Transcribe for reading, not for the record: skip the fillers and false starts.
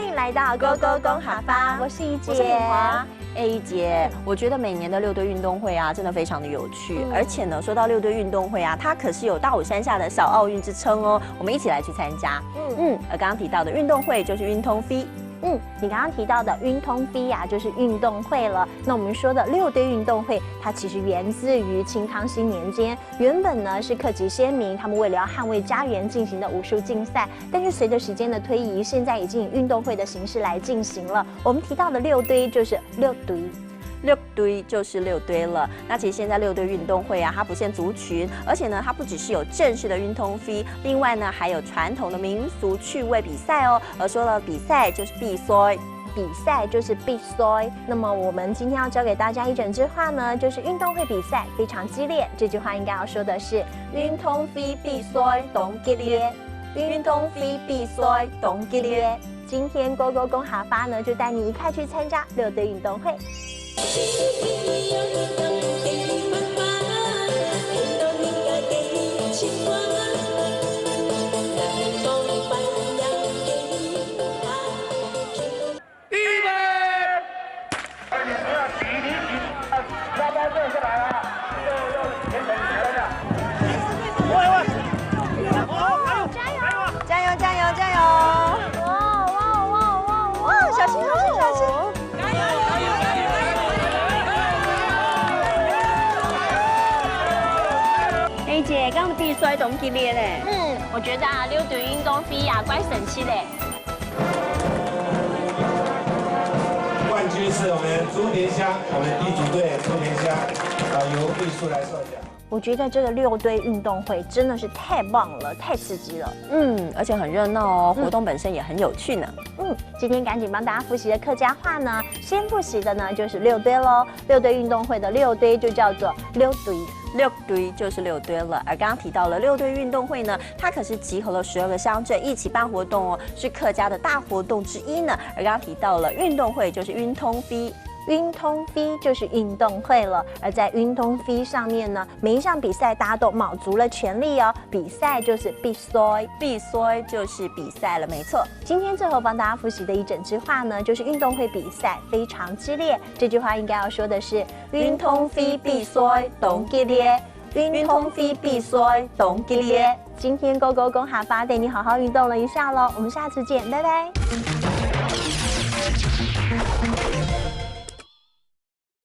迎来到 Go Go 公哈巴，我是怡姐，我是敏华。一姐，我觉得每年的6堆运动会啊，真的非常的有趣。而且呢，说到6堆运动会啊，它可是有大武山下的小奥运之称哦。我们一起来去参加。而刚刚提到的运动会就是运通飞。你刚刚提到的运通飞呀，就是运动会了。那我们说的6堆运动会，它其实源自于清康熙年间，原本呢是客籍先民他们为了要捍卫家园进行的武术竞赛，但是随着时间的推移，现在已经以运动会的形式来进行了。我们提到的6堆就是6堆。6堆就是6堆了。那其实现在6堆运动会啊，它不限族群，而且呢，它不只是有正式的运通飞，另外呢还有传统的民俗趣味比赛哦。而说了比赛就是比赛。比赛就是比赛。那么我们今天要教给大家一整句话呢，就是运动会比赛非常激烈。这句话应该要说的是运通飞比赛同激烈，运通飞比赛同激烈。今天 Go Go 公哈巴呢，就带你一块去参加6堆运动会。姐，刚刚的比赛同激烈嘞。我觉得啊，6堆运动飞呀，怪神奇嘞。冠军是我们朱田香，我们第组队朱田香，由秘书来授奖。我觉得这个6堆运动会真的是太棒了，太刺激了。而且很热闹哦，活动本身也很有趣呢。今天赶紧帮大家复习的客家话呢，先复习的呢就是6堆喽。6堆运动会的6堆就叫做6堆。6堆就是6堆了，而刚刚提到了6堆运动会呢，它可是集合了12个乡镇一起办活动哦，是客家的大活动之一呢。而刚刚提到了运动会就是运通飞。运通飞就是运动会了，而在运通飞上面呢，每一项比赛大家都卯足了全力哦。比赛就是比赛，比赛就是比赛了，没错。今天最后帮大家复习的一整句话呢，就是运动会比赛非常激烈。这句话应该要说的是运通飞比赛同激烈，运通飞比赛同激烈。今天 Go Go 公哈巴带你好好运动了一下喽，我们下次见，拜拜。